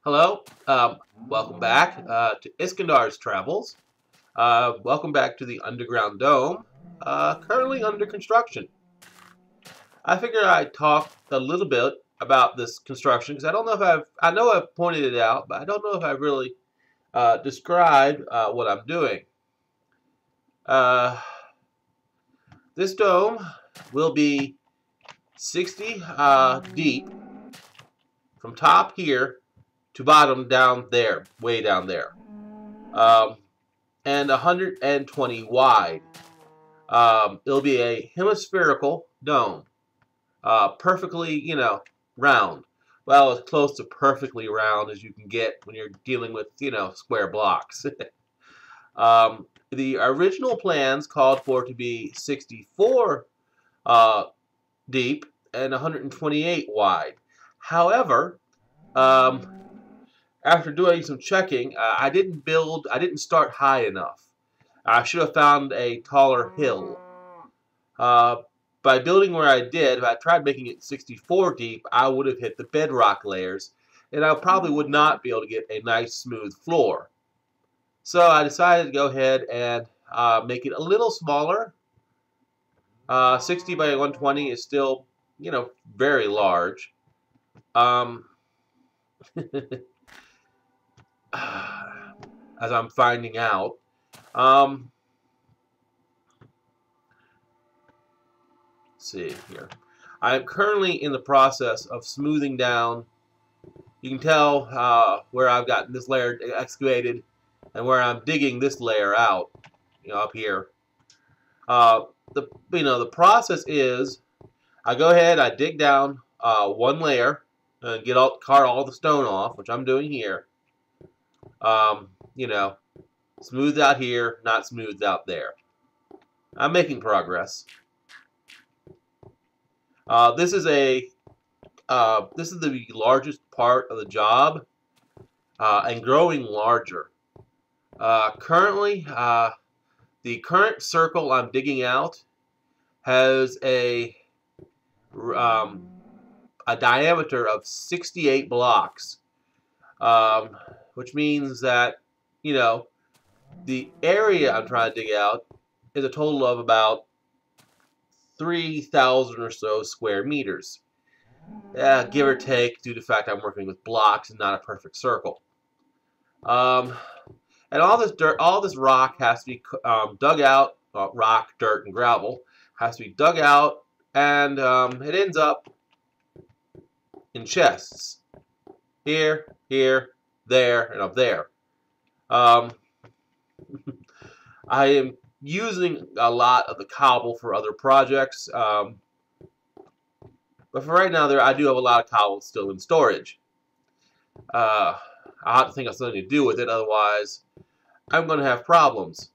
Hello, welcome back to Iskandar's Travels. Welcome back to the Underground Dome, currently under construction. I figure I'd talk a little bit about this construction because I don't know if I know I've pointed it out, but I don't know if I've really described what I'm doing. Uh, this dome will be 60 deep from top here to bottom down there, way down there. And 120 wide. It'll be a hemispherical dome, perfectly, round. Well, as close to perfectly round as you can get when you're dealing with, square blocks. The original plans called for it to be 64 deep and 128 wide. However, after doing some checking, I didn't start high enough. I should have found a taller hill. By building where I did, if I tried making it 64 deep, I would have hit the bedrock layers, and I probably would not be able to get a nice smooth floor. So I decided to go ahead and make it a little smaller. 60 by 120 is still, very large. As I'm finding out. Let's see here. I'm currently in the process of smoothing down. You can tell where I've gotten this layer excavated and where I'm digging this layer out, up here. The process is I go ahead, I dig down one layer and cart all the stone off, which I'm doing here. Smoothed out here, not smoothed out there. I'm making progress. This is the largest part of the job, and growing larger. Currently, the current circle I'm digging out has a diameter of 68 blocks, which means that the area I'm trying to dig out is a total of about 3,000 or so square meters, give or take, due to the fact I'm working with blocks and not a perfect circle. And all this rock has to be dug out. Rock, dirt, and gravel has to be dug out, and it ends up in chests. Here, there, and up there. I am using a lot of the cobble for other projects, but for right now, I do have a lot of cobble still in storage. I'll have to think of something to do with it, otherwise I'm going to have problems.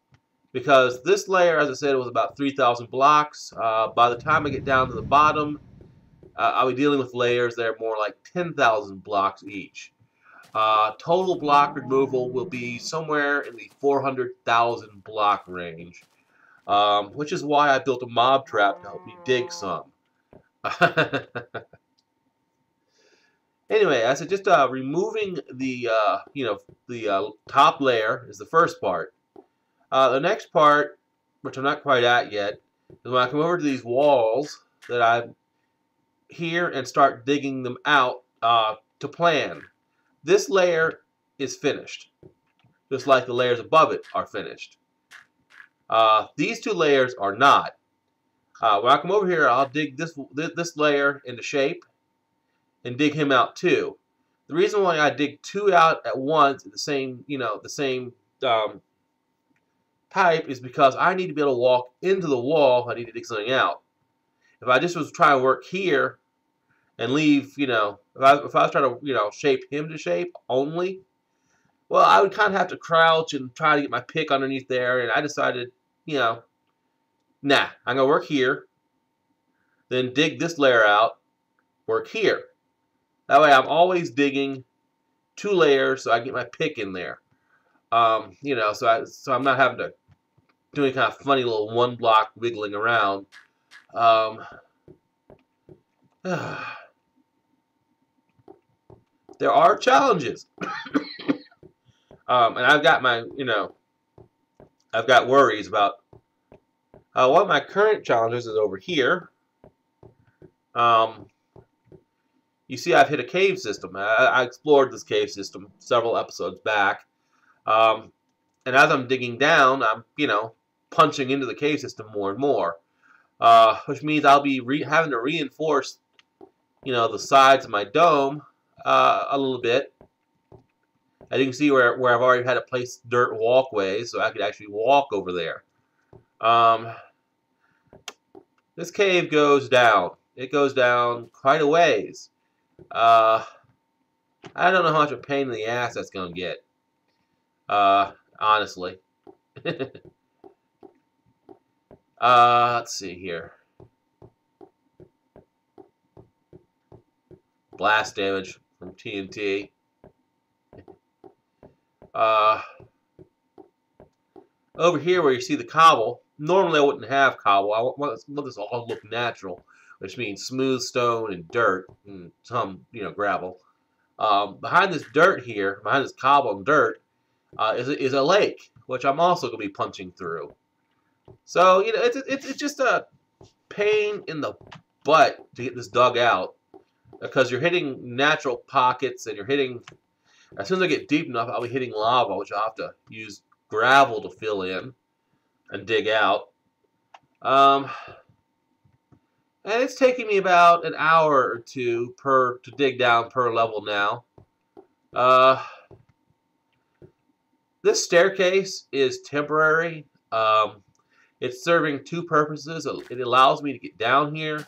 Because this layer, as I said, was about 3,000 blocks. By the time I get down to the bottom, I'll be dealing with layers that are more like 10,000 blocks each. Total block removal will be somewhere in the 400,000 block range, which is why I built a mob trap to help me dig some. Anyway, I said just removing the top layer is the first part. The next part, which I'm not quite at yet, is when I come over to these walls that I'm here and start digging them out to plan. This layer is finished, just like the layers above it are finished. These two layers are not. When I come over here, I'll dig this layer into shape and dig him out too. The reason why I dig two out at once, the same type, is because I need to be able to walk into the wall if I need to dig something out. If I just was trying to work here and leave, if I was trying to, shape him to shape only, well, I would kind of have to crouch and try to get my pick underneath there, and I decided, nah, I'm going to work here, then dig this layer out, work here. That way I'm always digging two layers so I can get my pick in there. So I'm not having to do any kind of funny little one block wiggling around. there are challenges. And I've got my, I've got worries about one of my current challenges is over here. You see I've hit a cave system. I explored this cave system several episodes back. And as I'm digging down, I'm, punching into the cave system more and more. Which means I'll be having to reinforce, the sides of my dome a little bit. As you can see where I've already had to place dirt walkways so I could actually walk over there. This cave goes down. It goes down quite a ways. I don't know how much of a pain in the ass that's going to get. Honestly. Let's see here. Blast damage from TNT. Over here where you see the cobble, normally I wouldn't have cobble. I want this all to look natural, which means smooth stone and dirt and some, gravel. Behind this dirt here, behind this cobble and dirt, is a lake, which I'm also going to be punching through. So, it's just a pain in the butt to get this dug out because you're hitting natural pockets and you're hitting, as soon as I get deep enough, I'll be hitting lava, which I'll have to use gravel to fill in and dig out. And it's taking me about an hour or two to dig down per level now. This staircase is temporary. It's serving two purposes. It allows me to get down here.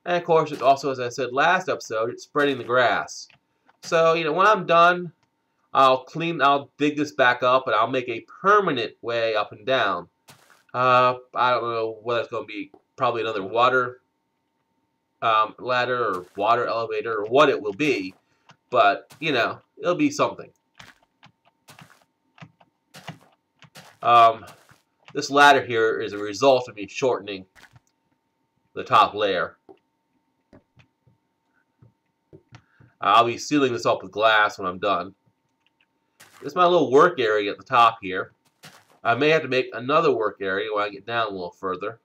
And of course, it's also, as I said last episode, it's spreading the grass. So, when I'm done, I'll dig this back up and I'll make a permanent way up and down. I don't know whether it's going to be probably another water ladder or water elevator or what it will be. But, it'll be something. This ladder here is a result of me shortening the top layer. I'll be sealing this up with glass when I'm done. This is my little work area at the top here. I may have to make another work area when I get down a little further.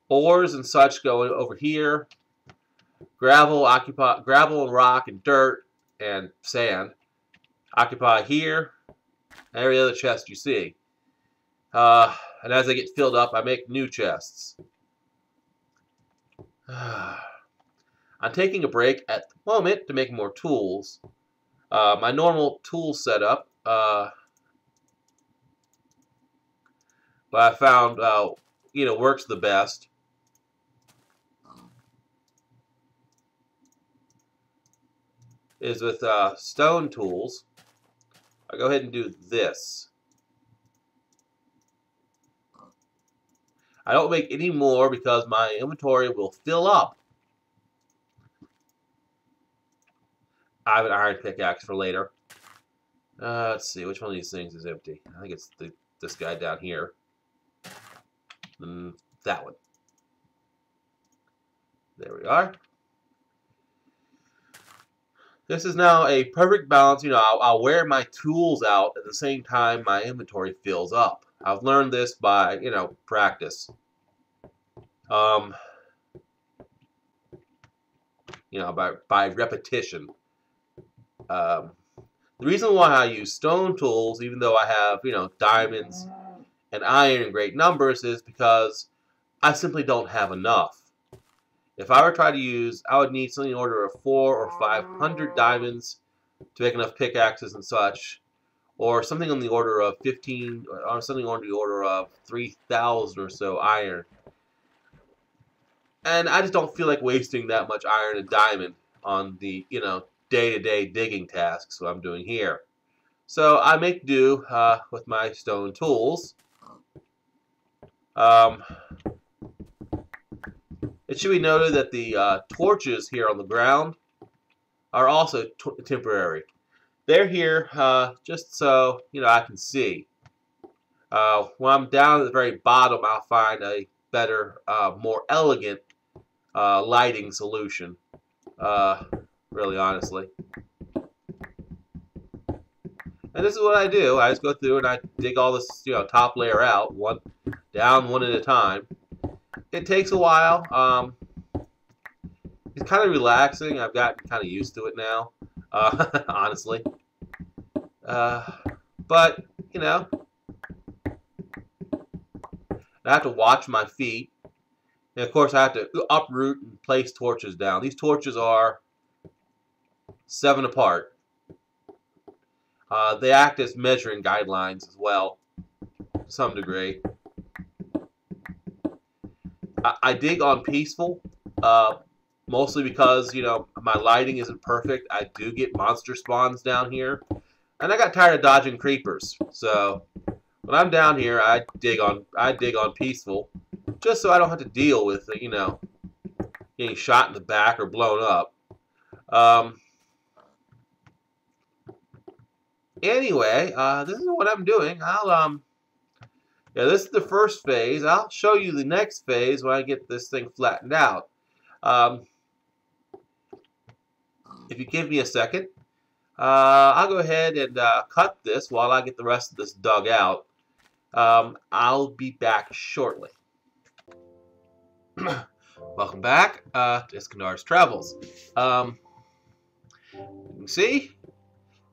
Ores and such go over here. Gravel and rock and dirt and sand occupy here. And every other chest you see. And as they get filled up, I make new chests. I'm taking a break at the moment to make more tools. My normal tool setup, but I found, works the best. Is with stone tools. I'll go ahead and do this. I don't make any more because my inventory will fill up. I have an iron pickaxe for later. Let's see, which one of these things is empty? I think it's this guy down here. That one. There we are. This is now a perfect balance. I'll wear my tools out at the same time my inventory fills up. I've learned this by, practice. By repetition. The reason why I use stone tools, even though I have, diamonds and iron in great numbers, is because I simply don't have enough. If I were to try to use, I would need something in the order of 400 or 500 diamonds to make enough pickaxes and such, or something on the order of 15, or something on the order of 3,000 or so iron. And I just don't feel like wasting that much iron and diamond on the, day-to-day digging tasks that I'm doing here. So I make do with my stone tools. It should be noted that the torches here on the ground are also temporary. They're here just so, I can see. When I'm down at the very bottom, I'll find a better, more elegant lighting solution. Really, honestly. And this is what I do. I just go through and I dig all this, top layer out, one at a time. It takes a while. It's kind of relaxing. I've gotten kind of used to it now, honestly. But I have to watch my feet, and of course I have to uproot and place torches down. These torches are 7 apart. They act as measuring guidelines as well, to some degree. I dig on peaceful, mostly because, my lighting isn't perfect. I do get monster spawns down here, and I got tired of dodging creepers. So when I'm down here, I dig on peaceful, just so I don't have to deal with, getting shot in the back or blown up. Anyway, this is what I'm doing. Yeah, this is the first phase. I'll show you the next phase when I get this thing flattened out. If you give me a second, I'll go ahead and cut this while I get the rest of this dug out. I'll be back shortly. Welcome back to Iskandar's Travels. You can see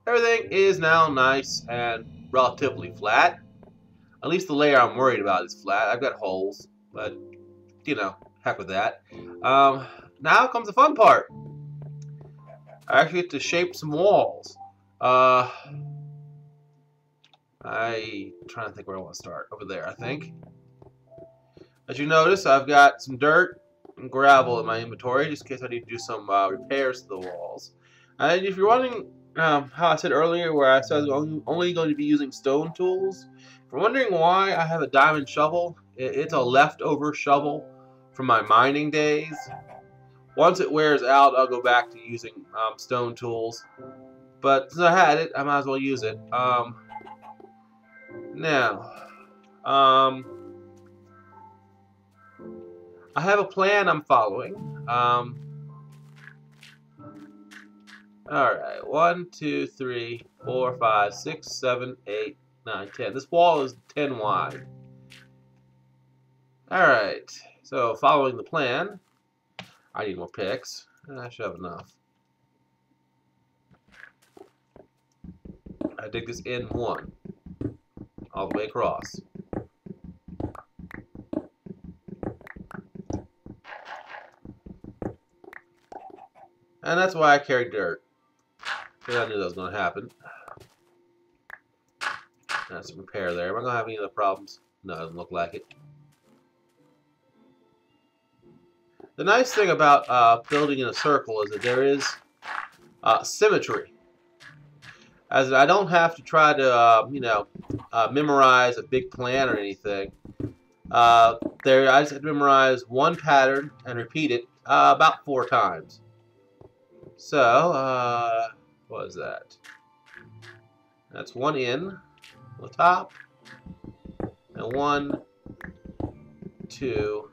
everything is now nice and relatively flat. At least the layer I'm worried about is flat. I've got holes, but heck with that. Now comes the fun part. I actually get to shape some walls. I'm trying to think where I want to start. Over there, I think. As you notice, I've got some dirt and gravel in my inventory, just in case I need to do some repairs to the walls. And if you're wondering how I said earlier, where I said I was only going to be using stone tools, if you're wondering why I have a diamond shovel, it's a leftover shovel from my mining days. Once it wears out, I'll go back to using stone tools. But since I had it, I might as well use it. Now, I have a plan I'm following. Alright, 1, 2, 3, 4, 5, 6, 7, 8, 9, 10. This wall is 10 wide. Alright, so following the plan, I need more picks. I should have enough. I dig this in 1, all the way across. And that's why I carry dirt. Because I knew that was going to happen. That's some repair there. Am I going to have any other problems? No, it doesn't look like it. The nice thing about building in a circle is that there is symmetry. As I don't have to try to, memorize a big plan or anything. I just have to memorize one pattern and repeat it about 4 times. So, what is that? That's 1 in on the top, and 1, 2,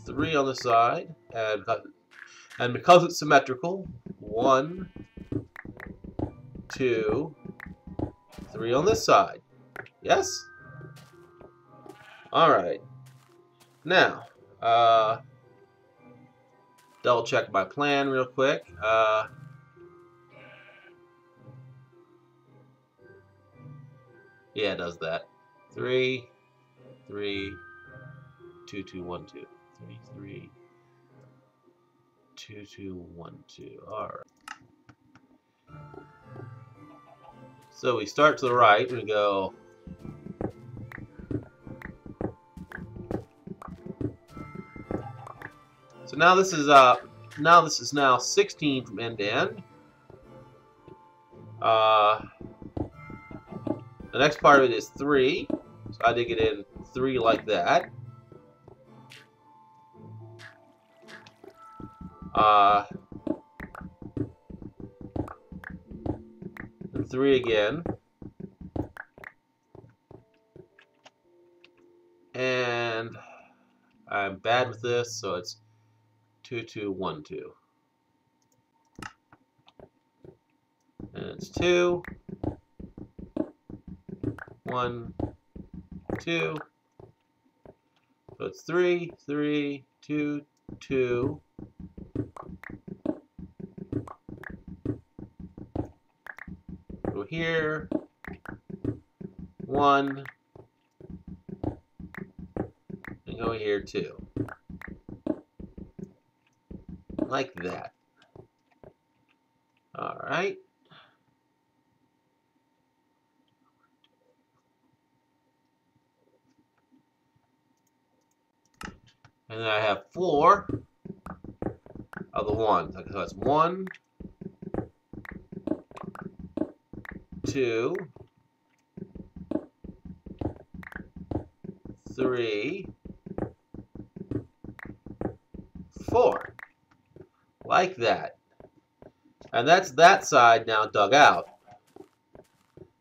3 on the side, and because it's symmetrical, 1, 2, 3 on this side. Yes? Alright. Now, double check my plan real quick. Yeah, it does that. 3, 3, 2, 2, 1, 2. 3, 3, 2, 2, 1, 2. Alright. So we start to the right. We go. So now this is now 16 from end to end. The next part of it is 3, so I dig it in 3 like that. And 3 again. And I'm bad with this, so it's 2, 2, 1, 2. And it's 2, 1, 2. So it's 3, 3, 2, 2. Go here. 1. And go here 2. Like that. Alright. And then I have 4 of the 1s. So that's 1, 2, 3, 4. Like that. And that's that side now dug out.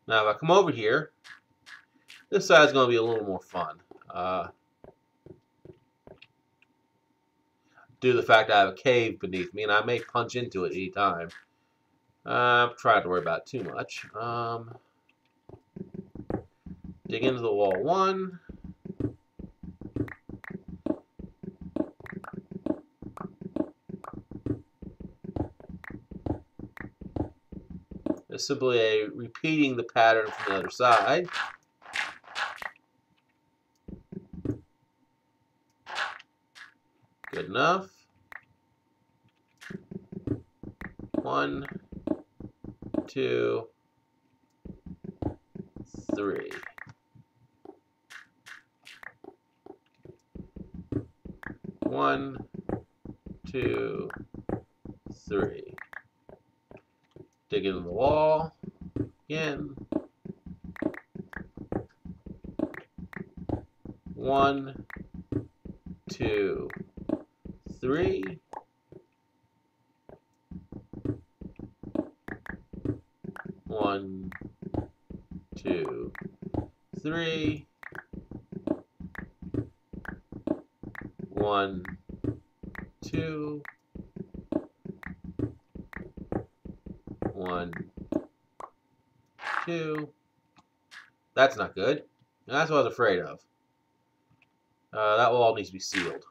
Now if I come over here, this side's going to be a little more fun. Due to the fact I have a cave beneath me, and I may punch into it any time. I'm trying to worry about it too much. Dig into the wall 1. It's simply repeating the pattern from the other side. Good enough. 1, 2, 3. One, 2, 3. Dig into the wall again. 1, 2, 3. 1, 2, 3. 1, 2. 1, 2. That's not good. That's what I was afraid of. That wall needs to be sealed.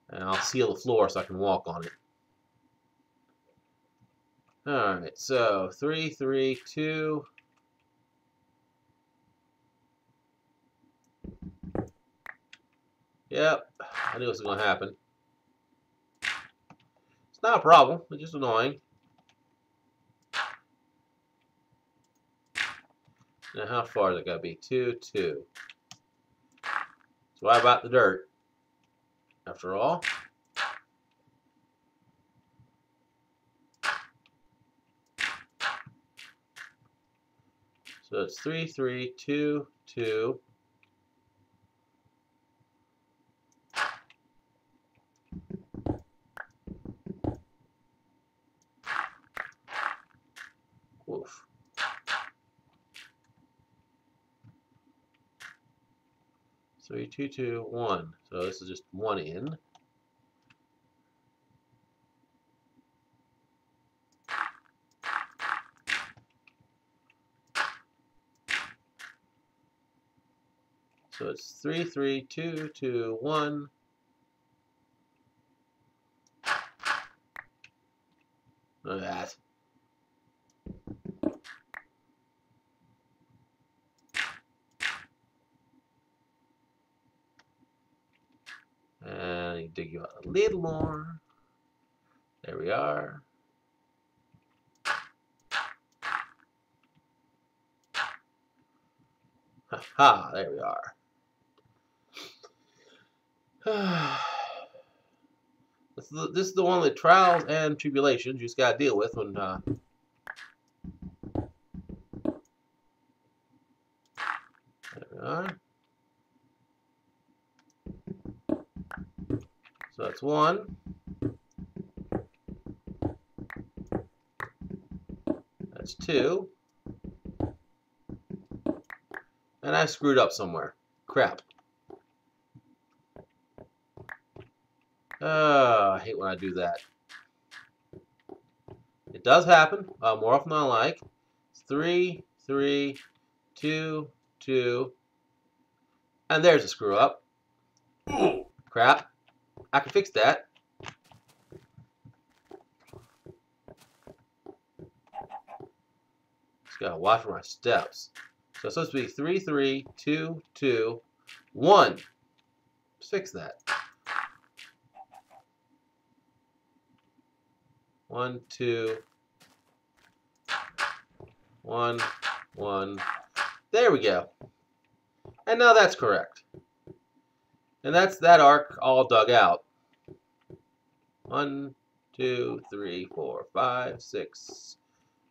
And I'll seal the floor so I can walk on it. Alright, so 3, 3, 2. Yep, I knew this was going to happen. It's not a problem, it's just annoying. Now how far is it got to be? 2, 2. So why about the dirt? After all. So it's 3, 3, 2, 2. Oof. Three, 2, 2, 1. So this is just 1 in. So it's 3, 3, 2, 2, 1. Look at that. And you dig you out a little more. There we are. Ha, there we are. This is the one of the trials and tribulations you just got to deal with when there we are. So that's 1. That's 2. And I screwed up somewhere. Crap. I hate when I do that. It does happen more often than I like. It's 3, 3, 2, 2, and there's a screw up. Crap. I can fix that. Just gotta watch my steps. So it's supposed to be 3, 3, 2, 2, 1. Let's fix that. 1, 2, 1, 1. There we go. And now that's correct. And that's that arc all dug out. 1, 2, 3, 4, 5, 6,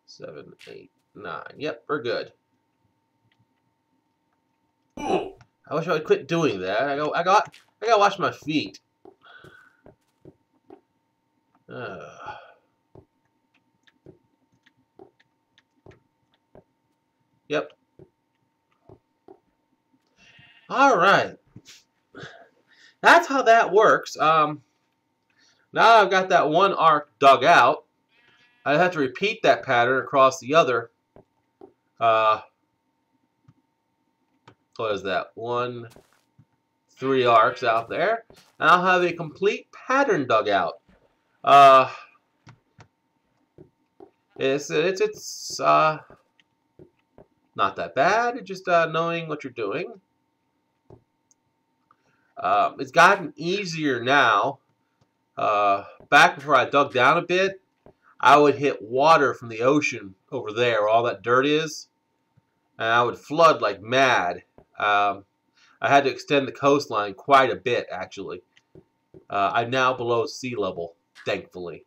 7, 8, 9. Yep, we're good. I wish I would quit doing that. I gotta wash my feet. Yep. All right. That's how that works. Now I've got that one arc dug out. I have to repeat that pattern across the other. What is that? 1, 3 arcs out there, and I'll have a complete pattern dug out. It's not that bad. It's just knowing what you're doing. It's gotten easier now. Back before I dug down a bit, I would hit water from the ocean over there where all that dirt is, and I would flood like mad. I had to extend the coastline quite a bit, actually. I'm now below sea level, thankfully.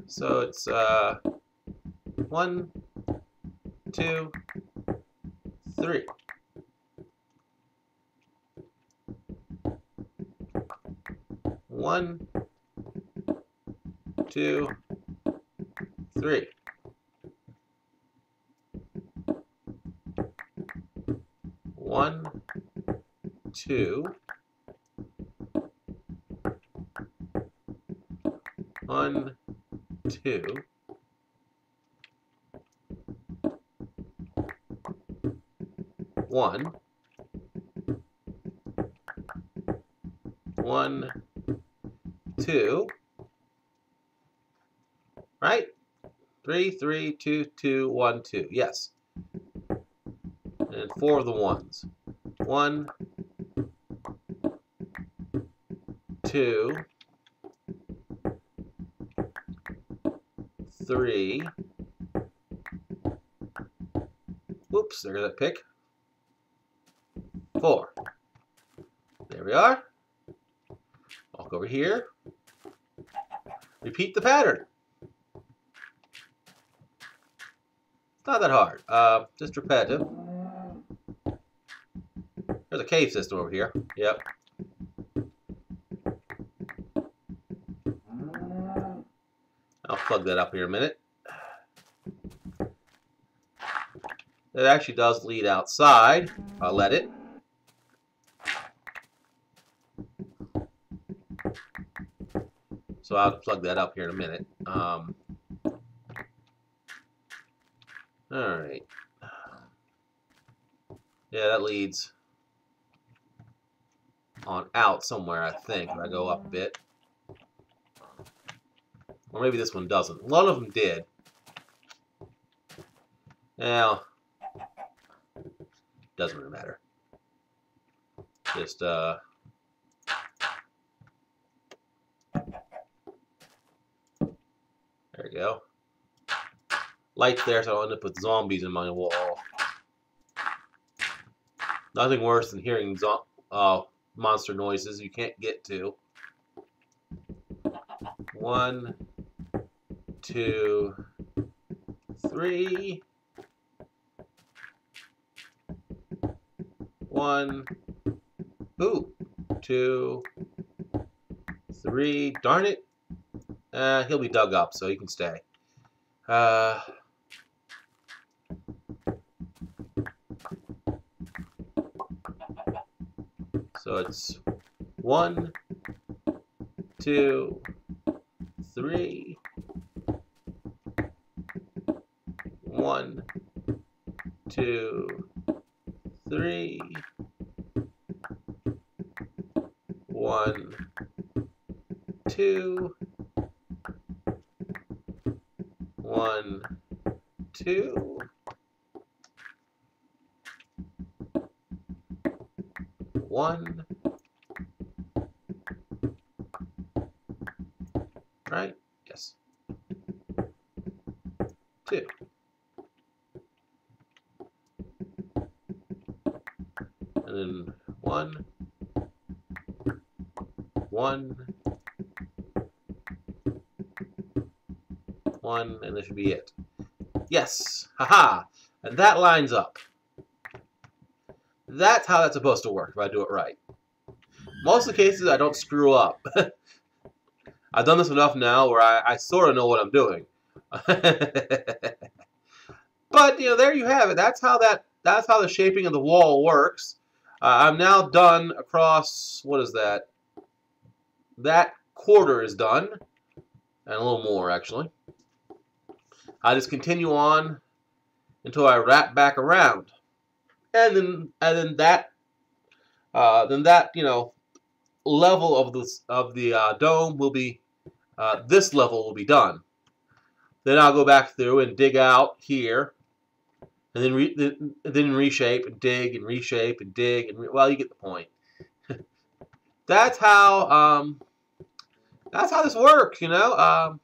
So it's 1, 2, 3. 1, 2, 3. 1, 2. 1, 2. 1. 1, 2. Right? 3, 3, 2, 2, 1, 2. Yes. And 4 of the ones. 1, 2, 3. Whoops, there's that pick. 4. There we are. Walk over here. Repeat the pattern. It's not that hard. Just repetitive. There's a cave system over here. Yep. I'll plug that up here in a minute. It actually does lead outside. I'll let it. So I'll plug that up here in a minute. Alright. Yeah, that leads on out somewhere, I think, if I go up a bit. Or maybe this one doesn't. One of them did. Now, doesn't really matter. Just, there we go. Lights there so I don't end up with zombies in my wall. Nothing worse than hearing monster noises you can't get to. 1, 2, 3. 1, 2, 3. Darn it. He'll be dug up, so he can stay. So it's 1, 2, 3, 1, 2, 3, 1, 2, 1, 2, 1, right? Yes. 2. And then 1, 1, 1, and this should be it. Yes! Haha! And that lines up. That's how that's supposed to work if I do it right. Most of the cases I don't screw up. I've done this enough now where I sort of know what I'm doing. But you know, there you have it. That's how the shaping of the wall works. I'm now done across, what is that? That quarter is done, and a little more actually. I just continue on until I wrap back around, and then that you know, level of the dome will be this level will be done. Then I'll go back through and dig out here, and then reshape and dig and reshape and dig and well, you get the point. That's how this works, you know,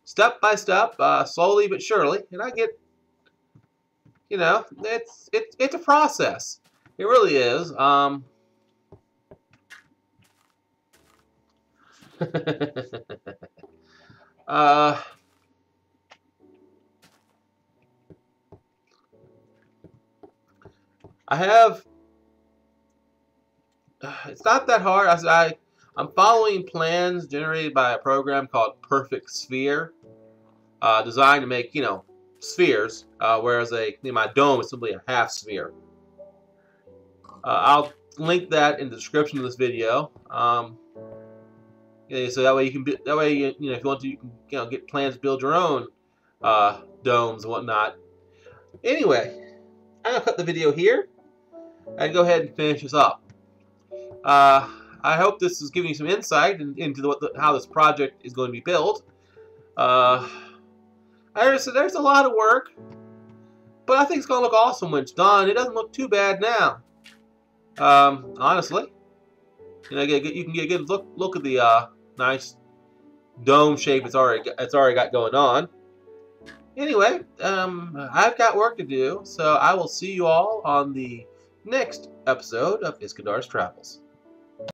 step by step, slowly but surely, and I get, you know, it's a process. It really is. I have. It's not that hard. I'm following plans generated by a program called Perfect Sphere, designed to make, you know, spheres, whereas my dome is simply a half sphere. I'll link that in the description of this video. Yeah, so that way you know, if you want to, you can, you know, get plans to build your own domes and whatnot. Anyway, I'm gonna cut the video here and go ahead and finish this up. I hope this is giving you some insight into how this project is going to be built. There's a lot of work, but I think it's going to look awesome when it's done. It doesn't look too bad now. Honestly, you know, you can get a good look at the nice dome shape it's already got going on. Anyway, I've got work to do, so I will see you all on the next episode of Iskandar's Travels.